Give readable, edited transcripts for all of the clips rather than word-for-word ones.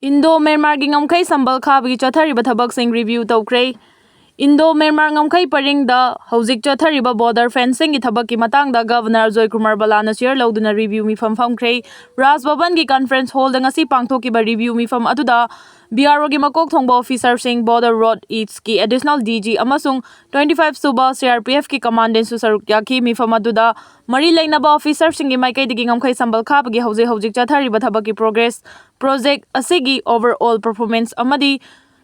Indo-Myanmar gi ngamkhai sambal khabagi chathariba thabaksing review tawkre. Indo-Myanmar ngamkhai paringda hojik chathariba border fencing gi thabakki matangda Governor Joy Kumar Balana share loduna review mifam famkhre. Raj Bhavan gi conference hall da ngasi pangthokiba review mifam aduda BRO gi makok thongba officer sing border road eats ki additional DG amasung 25 suba CRPF ki commandant su saruk yaki mifam aduda mari lainaba officer sing gi maikai digi ngamkhai sambal khabagi hojik chathariba thabakki progress project asigi overall performance amadi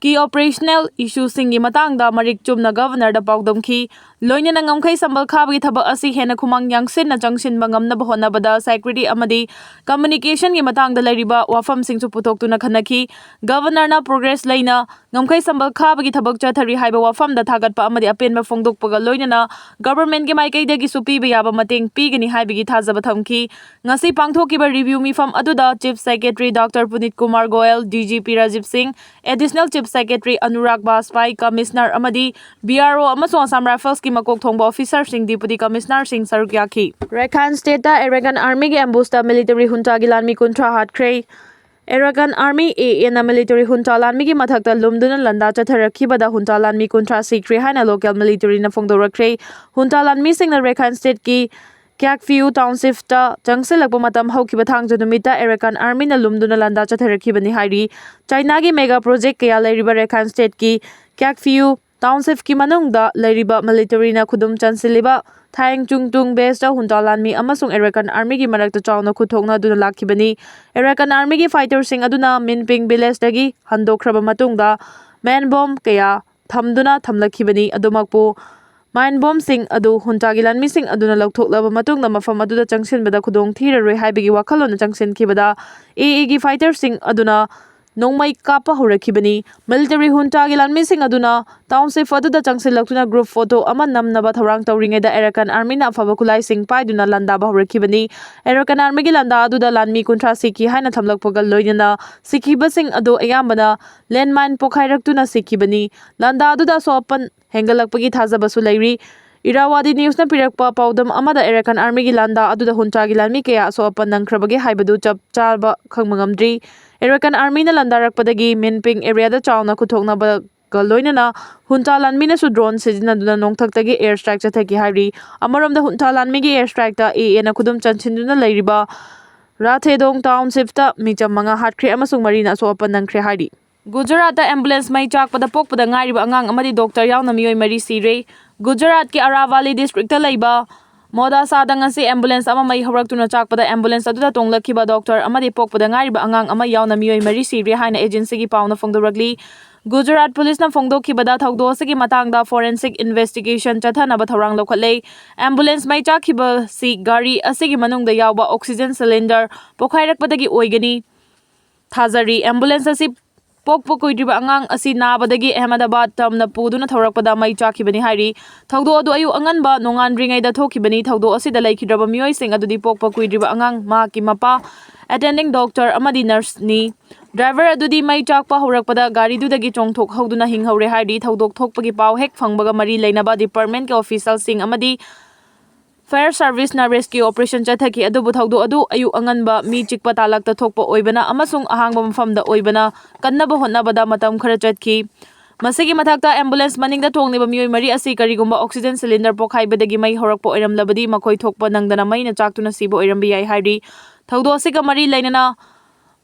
ki operational issues singi matangda marik chumna governor da paudamki loinana ngamkhai sambal khabagi thaba asi hena khumang yangsin na changsin bangam na bahona bada security amadi communication gi matangda lairiba wafam singchu putok tuna khanaki governor na progress laina ngamkhai sambal khabagi thabak chathari haiba wafam da thagat pa amadi apen ma fongdok paga loinana government gi maikai dagi supi ba yaba mateng pigani haibigi thajaba thamki ngasi pangthoki ba review mi fam aduda chief secretary Dr. Punit Kumar Goel DGP Rajiv Singh additional chief secretary Anurag Baspai commissioner amadi BRO amasung Assam Rifles ki makok thongba officer sing deputy commissioner sing saruk yaki Rakhine state da Arakan army gi ambush da military junta gi lanmi kuntra hatkre Arakan army AA na military junta lanmi gi mathakta lumduna landa chatharakhiba junta lanmi kuntra Sikhre haina local military na phongdorakre junta lanmi sing na Rakhine state ki Kyakfiu township ta changselakpa matam haukiba thangja numita Arakan army na lumduna landa chatharakibani hairi China gi mega project kaya lairiba Rakhine state ki Kyakfiu township ki manungda lairiba military na khudum chansiliba Thang Chungtung base da hunta lanmi amasung Arakan army gi marakta chawna khuthokna duna lakhibani Arakan army gi fighter sing aduna Minping village dagi handokraba matungda man bomb kaya thamduna thamlakhibani adumakpu Mine bomb sing adu huntagi lanmi sing aduna laukhoklaba matungda mafam aduda changsinbada khudong thiraroi haibigi wakhalona changsinkhibada AA gi fighter sing aduna nongmai kapa horakhibani military huntagi lanmi sing aduna township aduda changsilaktuna group photo ama namnaba thorang tawringeda Arakan army na afaba khulai sing paiduna landa ba horakhibani Arakan army gi landa aduda lanmi kuntra siki haina thamlakpagal loinana sikhiba sing adu ayambana landmine pokhairaktuna sikibani landa aduda sopan hengalakpagi thajabasu lairi Irawadi news na pirakpa paudam amada Arakan army gi landa aduda huntagi lanmi kaya sopan nangkhrabagi haibadu chap chaba khangmangamdri Arakan army na landarakpadagi Minping area da chawna khuthokna ba galoinana hunta lanmi na su drone sijinaduna nongthaktagi air strike chathaki hairi amaromda hunta lanmi gi air strike ta AA na khudum chanchinduna lairiba Rathedong township ta micham manga hatkre amasung marina sopan nangkhre hairi Gujarat da ambulance mai chakpada pokpada ngairiba angang amadi doctor yauna miyoi mari sire Gujarat ki Aravali district ta leiba Moda sadang asi ambulance ama mai horaktuna chakpada ambulance aduda tonglakhiba doctor amadi pokpada ngairiba angang ama yauna miyoi mari sire haina agency gi pauna phongdoragli Gujarat police na phongdokhibada thawdo asigi matangda forensic investigation chathanaba thorang lokhatlei ambulance mai chakhiba si gari asigi manungda yawba oxygen cylinder pokhairakpadagi oigani thajari ambulance asi pokpo koidriba angang asi nabadagi Ahmedabad tamna puduna thorakpada mai chakibani hairi thawdo adu ayu anganba nonganringai da thokibani thawdo asida laikhidraba miyoi sing adudi pokpo koidriba angang ma ki mapa attending doctor amadi nurse ni driver adudi mai chakpa horakpada gari dudagi chongthok hauduna hinghaure hairi thawdok thokpagi paw hek phangbaga mari lainaba department ke official sing amadi Fire Service na rescue operation chathaki adubu thawdo adu ayu anganba mi chikpa talakta thokpa oibana amasung ahangba mafamda oibana kannaba hotnabada matam khara chathki masigi mathakta ambulance maningda thongniba miyoi mari asi karigumba oxygen cylinder pokhaibadagi mai horakpa oiramlabadi makoi thokpa nangdana maina chaktuna sibo oirambi yai hairi thawdo asiga mari lainana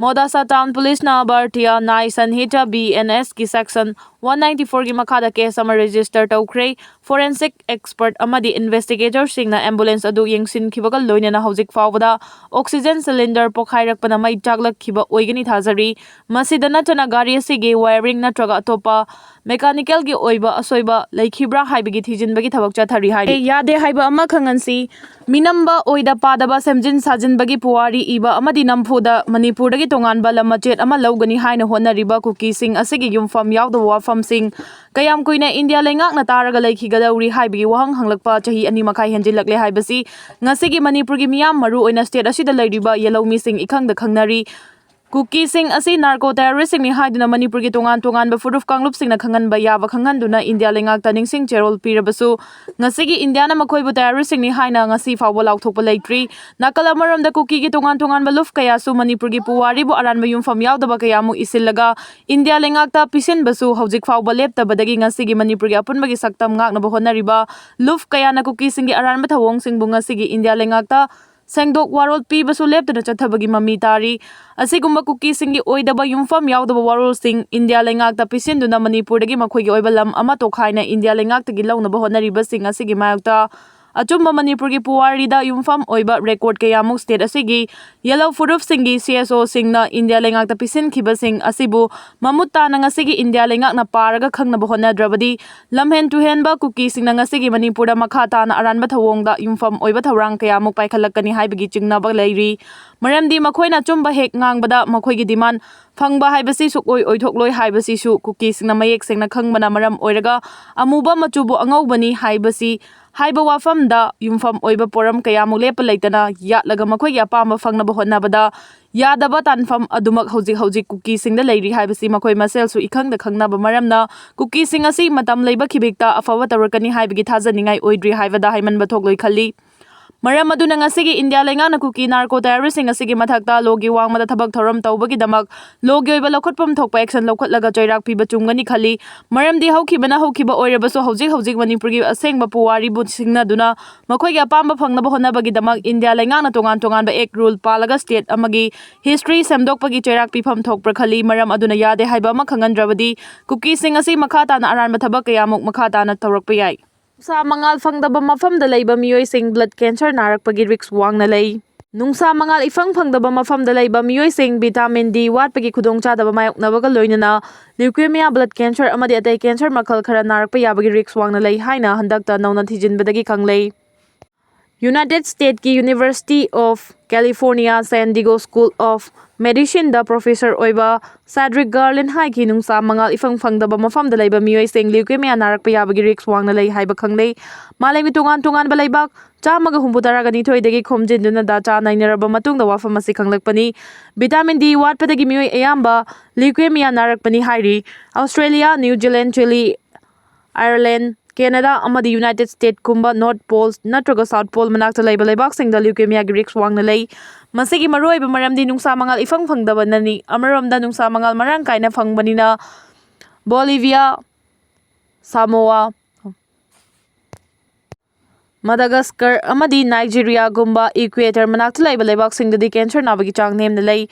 Modasa Town Police na Bartia Nai Sanhita BNS ki section 194 gi makhada case ama register tawkre forensic expert amadi investigator singna ambulance adu yengsin khibaga loinana hojik fawda oxygen cylinder pokhairakpana mai chaklak khiba oigani thajari masidana chana gari asigi wiring na traga topa mechanical gi oiba asoiba laikhibra haibigi thijinbagi thabak chathari hairi yade haiba ama khangansi minamba oida padaba semjin sajinbagi puwari iba amadi namphuda Manipur dagi tonganba lamachet ama lawgani haina honariba Kuki sing asigi yumfam yawda wafam sing kayam kuina India lengak na taraga laikhigadauri haibigi wahang hanglakpa chahi ani makhai henjilakle haibasi ngasigi Manipur gi miyam maru oina state asida lairiba yellow missing ikhangda khangnari Kukising asi narco-terroristing ni haiduna Manipur ki tongan-tongan ba furuf kanglupsing na khanganba yaba khanghanduna India lengakta ningsing cherol pirabasu ngasigi India na makoibu terroristing ni haina ngasi fawba lauthokpa leitri nakala maramda Kuki ki tongan-tongan ba luf kaya su Manipur ki puwari bu aranba yumfam yaudaba kaya mu isillaga India lengakta pisin basu hojik fawba leptabadagi ngasigi Manipur ki apunba ki saktam ngakna ba honariba luf kaya na Kukising ki aranba thawong sing bu ngasigi India lengakta Sengdok warol pi basu leptana chathabagi mami tari asigumba Kukising ki oidaba yumfam yaudaba warol sing India lengakta pisinduna Manipur dagi makhoigi oiba lam ama tokhaina India lengakta gi launaba honariba sing asigi mayokta achumba Manipur ki puwari da yumfam oiba record kayamuk state asigi yellow furuf singi CSO singna India lengakta pisin khiba sing asibu mamutta na ngasigi India lengakna paraga khangnaba honadrabadi lamhen tu henba Kuki singna ngasigi Manipur da makhata na aranba thawongda yumfam oiba thawrang kayamuk paikhalakani haibagi chingnaba leiri maramdi makhoina chumba hek ngangbada makhoigi demand phangba haibasi sukoi oithokloi haibasi su Kuki singna mayek sengna khangmana maram oiraga amuba machubu angaubani haibasi haiba wafamda yumfam oiba poram kayamuk lepa leitana yatlaga makhoigi apamba fangnaba hotnabada yadaba tanfam adumak hojik Kuki singda leiri haibasi makhoi masel su ikhangda khangnaba maramna Kuki sing asi matam leiba khibikta afawa tarakani haibagi thajaningai oidri haibada haimanba thokloi khalli maram aduna ngasigi India lengana Kuki narco terroristing asigi mathakta logi wangmada thabak thoram tawbagi damak logi oiba lokhotpam thokpa action lokhatlaga choirak piba chungani khali maramdi haukhibana haukiba oirabasu hojik Manipur gi asengba puwari bu singna duna makhoigi apamba phangnaba honabagi damak India lengana tongan ba ek rule palaga state amagi history semdokpagi choirak pifam thokpra khali maram aduna yade haiba ma khangandrabadi Kuki sing asi makhata na aranba thabak kayamuk makhata na tawrakpa yai Nungsa mangal fangdaba mafamda leiba miyoy sing blood cancer narakpagi risk wangna lei. Nungsa mangal ifang fangdaba mafamda leiba miyoy sing vitamin D watpagi khudongchadaba mayoknabaga loinana leukemia blood cancer amadi atai cancer makhal khara narakpa yabagi risk wangna lei haina handakta nauna thijinbadagi khanglei. United States ki University of California San Diego School of Medicine da professor oiba Cedric Garland hai ki nungsa mangal ifang fangdaba mafamda leiba miyoy sing leukemia narakpa yabagi risk wangna lei haiba khanglei malai tongan ba leibak chamaga humbutaraga nithoidagi khomjinduna da cha nainaraba matungda wafam asi khanglakpani vitamin D watpadagi miyoy ayamba leukemia narakpani hairi Australia New Zealand Chile Ireland Canada amadi United States kumba North Pole natraga South Pole manakta leiba leibak singda leukemia gi risk wangna lei masigi maroiba maramdi nungsa mangal ifang fangdaba nani amaramda nungsa mangal marang kaina fangbanina Bolivia Samoa Madagascar amadi Nigeria gumba Equator manakta leiba leibak singda cancer nabagi chang nemna lei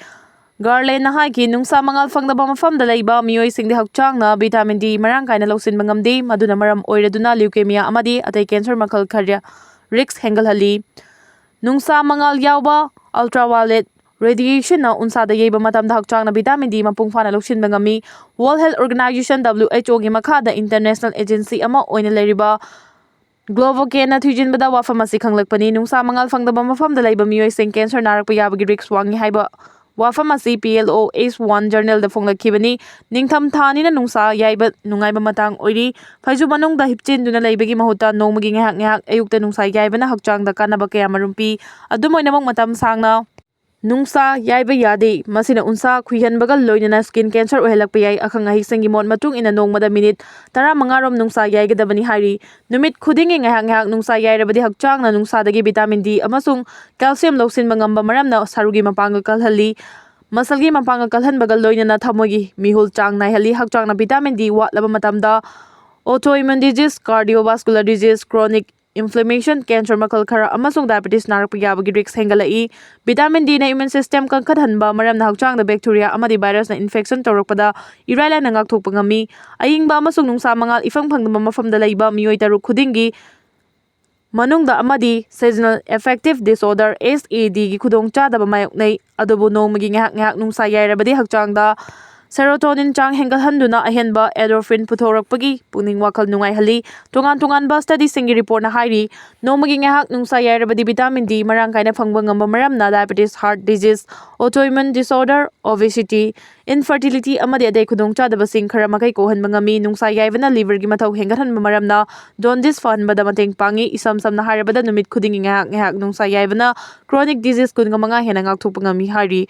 Garland na haiki nungsa mangal fangdaba mafamda leiba miyoy singdi hakchangna vitamin D marang kaina lausinba ngamdi maduna maram oiraduna leukemia amadi atai cancer makhal kharya risk hengalhali nungsa mangal yawba ultraviolet radiation na unsada yeiba matamda hakchangna vitamin D mapung fana lausinba ngami World Health Organization WHO gi makhada international agency ama oina leiriba Global-K na thijinbada wafam asi khanglakpani nungsa mangal fangdaba mafamda leiba miyoy sing cancer narakpa yabagi risk wangi haiba wafam asi PLO Ace1 journal da phonglakkhibani ningtham thani na nungsa yaiba nungaiba matang oiri phaiju manungda hipchinduna leibagi mahuta nongmagi ngahak ayukta nungsa yaibana hakchangda kanaba kaya marumpi adumoinamok matam sangna nungsa yaiba yade masina unsa khuihanbaga loinana skin cancer ohelakpa yai akhang ahisangi mon matung ina nongmada minute 15 rom nungsa yaigadabani hairi numit khudingi ngahak nungsa yairabadi hakchangna nungsa dagi vitamin D amasung calcium lausinba ngamba maramna sarugi mapanga kalhali masalgi mapanga kalhanbaga loinana thamogi mihul chang naihali hakchangna vitamin D watlaba matamda autoimmune disease cardiovascular disease chronic inflammation cancer makhal khara amasung diabetes narakpa yabagi risk hengalai vitamin D na immune system kankhathanba maramna hakchangda bacteria amadi virus na infection tawrakpada iraila na ngakthokpa ngami ayingba amasung nungsa mangal ifang phangdaba mafamda leiba miyoy taruk khudingi manungda amadi seasonal affective disorder SAD gi khudongchadaba mayoknei adubu nongmagi ngahak nungsa yairabadi hakchangda serotonin chang hengalhanduna ahenba endorphin puthorakpagi puning wakal nungaihali tongan ba study singi report na hairi nongmagi ngahak nungsa yairabadi vitamin D marang kaina phangba ngamba maramna diabetes heart disease autoimmune disorder obesity infertility amadi adai khudongchadabasing khara makai kohanba ngami nungsa yaibana liver gi mathau hengathanba maramna jaundice fahanbada mateng pangi isam samna harabada numit khudingi ngahak nungsa yaibana chronic disease kunga manga hena ngakthokpa ngami hari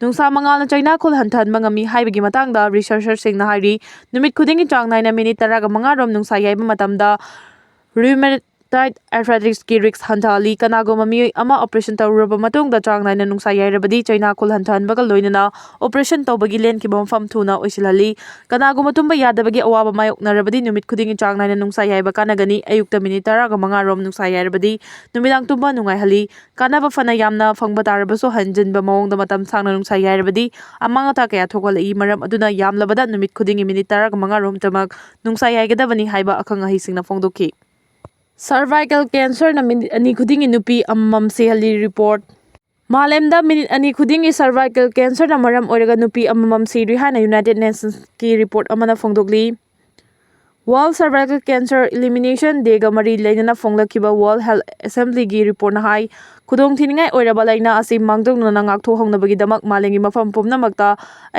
nungsa mangalna China khul hanthanba ngami haibagi matangda researcher singna hari numit khudingi chang naina minute 15 rom nungsa yaiba matamda rheumatoid arthritis ki risk hantali kanagoma mi ama operation tawraba matungda chang naina nungsa yairabadi China khul hanthanbaga loinana operation tawbagi len ki bomfam thuna oisilali kanagoma tumba yadabagi awaba mayok narabadi numit khudingi chang naina nungsa yaiba kanagani ayukta minute 15 rom nungsa yairabadi numidang tumba nungai hali kanaba fana yamna phangba tarabaso hanjinba mawongda matam sangna nungsa yairabadi amanga ta kaya thokalai maram aduna yamlabada numit khudingi minute 15 rom tamak nungsa yaigadabani haiba akhang ahi singna phongdoki cervical cancer na minute ani khudingi nupi amam sehali report malemda minute ani khudingi cervical cancer na maram oiraga nupi amam siri hana United Nations ki report amana phongdokli World Cervical Cancer Elimination Day ga mari lainana phonglakhiba World Health Assembly gi report na hai khudong thiningai oiraba laina asi mangdong na ngaktho hongnabagi damak malengi mafam pumnamakta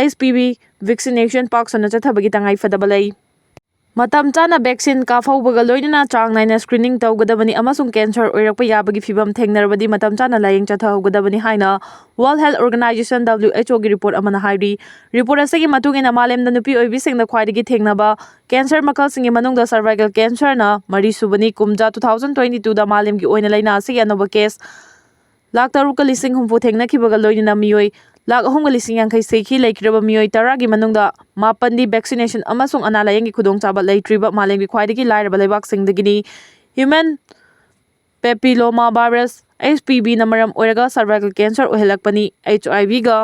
HPV vaccination pak sana chathabagi tangai fadabalai matam chana vaccine ka phaubaga loinana chang naina screening tawgadabani amasung cancer oirakpa yabagi fibam thengnarabadi matam chana layeng chathaugadabani haina World Health Organization WHO gi report amana hairi report asagi matungina malemda nupi oibisingda khwaidagi thengnaba cancer makalsingi manungda cervical cancer na mari subani kumja 2022 da malemgi oina laina asagi anoba case lakh taruka lising humpu thengnakibaga loinana miyoi lakh ahumga lising yankai sekhi laikiraba miyoi taragi manungda mapandi vaccination amasung analayangi khudongchaba leitriba malengi khwaidagi lairaba leibak singdagini human papilloma virus HPV na maram oiraga cervical cancer ohelakpani HIV ga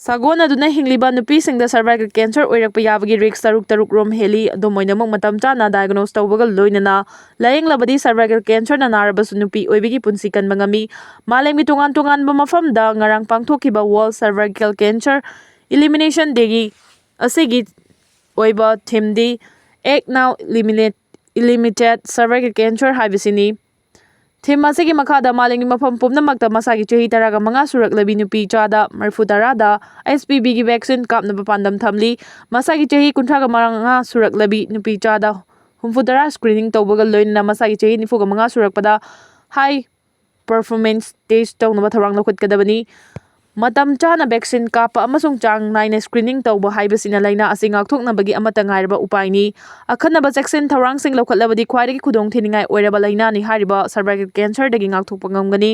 sagona duna hingliba nupi singda cervical cancer oirakpa yabagi risk taruk rom heli adomoinamuk matam chana diagnose tawbaga loinana layeng labadi cervical cancer na narabasu nupi oibigi punsi kanba ngami malemgi tungan ba mafamda ngarang pangthokiba World Cervical Cancer Elimination Day asigi oiba themdi act now eliminate cervical cancer haibisini Thema asigi makhada malengi mafam pumnamakta masagi chahi 15 suraklebi nupi chada marfu tarada HPV gi vaccine kapnaba pandam thamli masagi chahi 35 suraklebi nupi chada humfudara screening tawbaga loinana masagi chahi 45 surakpada high performance test tawnaba tharang lakhutgadabani matam chana vaccine kapa amasung chang naina screening tawba haibasina laina asing ngakthoknabagi amata ngairaba upaini akhanaba vaccine tharang sing lokhatlabadi khwaidagi khudong thiningai oiraba laina ni hariba cervical cancer dagi ngakthokpa ngamgani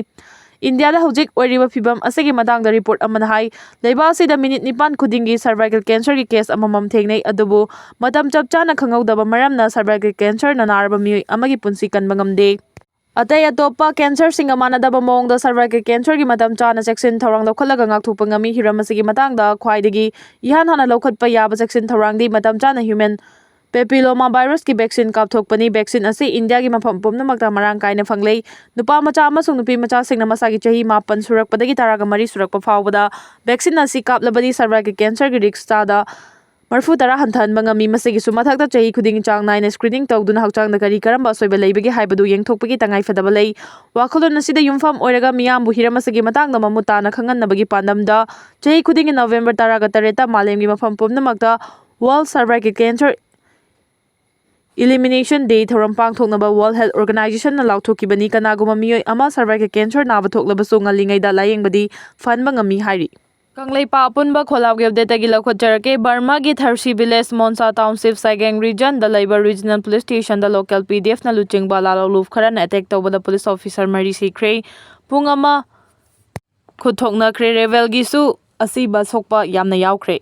India da hojik oiriba fibam asigi matangda report amana hai leiba asida minute 9 khudingi cervical cancer gi case amamam thengnai adubu matam chap chana khangawdaba maramna cervical cancer na naraba mi amagi punsi kanba ngamde Atai atopa cancer singa manadaba mawongda cervical cancer gi matam chana section thorang lokhalaga ngakthokpa ngami hiram asigi matangda khwaidagi ihan hana lokhatpa yaba section thorangdi matam chana human papilloma virus ki vaccine kapthokpani vaccine asi India gi mafam pumnamakta marang kaina phanglei nupa macha amasung nupi macha singna masagi chahi 9 surakpadagi 13 surakpa phawbada vaccine asi kaplabadi cervical cancer gi risk chada marfu tara hanthanba ngami masigi sumathakta chahi khuding chang naina screening tawduna hakchangda kari karamba soiba leibagi haibadu yengthokpagi tangai fadaba lei wakholon asida yumfam oiraga miyambu hiramasagi matangda mamutana khangannabagi pandamda chahi khuding November 13 ta malemgi mafam pumnamakta World Cervical Cancer Elimination Day thoram pangthoknaba World Health Organization na lauthokibani kanaguma miyoi ama cervical cancer naba thoklabasu ngalingaida layengbadi fanba ngami hairi Kanglaipa apunba kholawgi update gi lakhotjarake Burma gi Tharsi village Monsa township Saigang region da Labor regional police station da local PDF na luchingba lalaluf kharan attack tawbada police officer mari Sikhre pungama khuthokna khre revel gi su asiba sokpa yamna yawkhre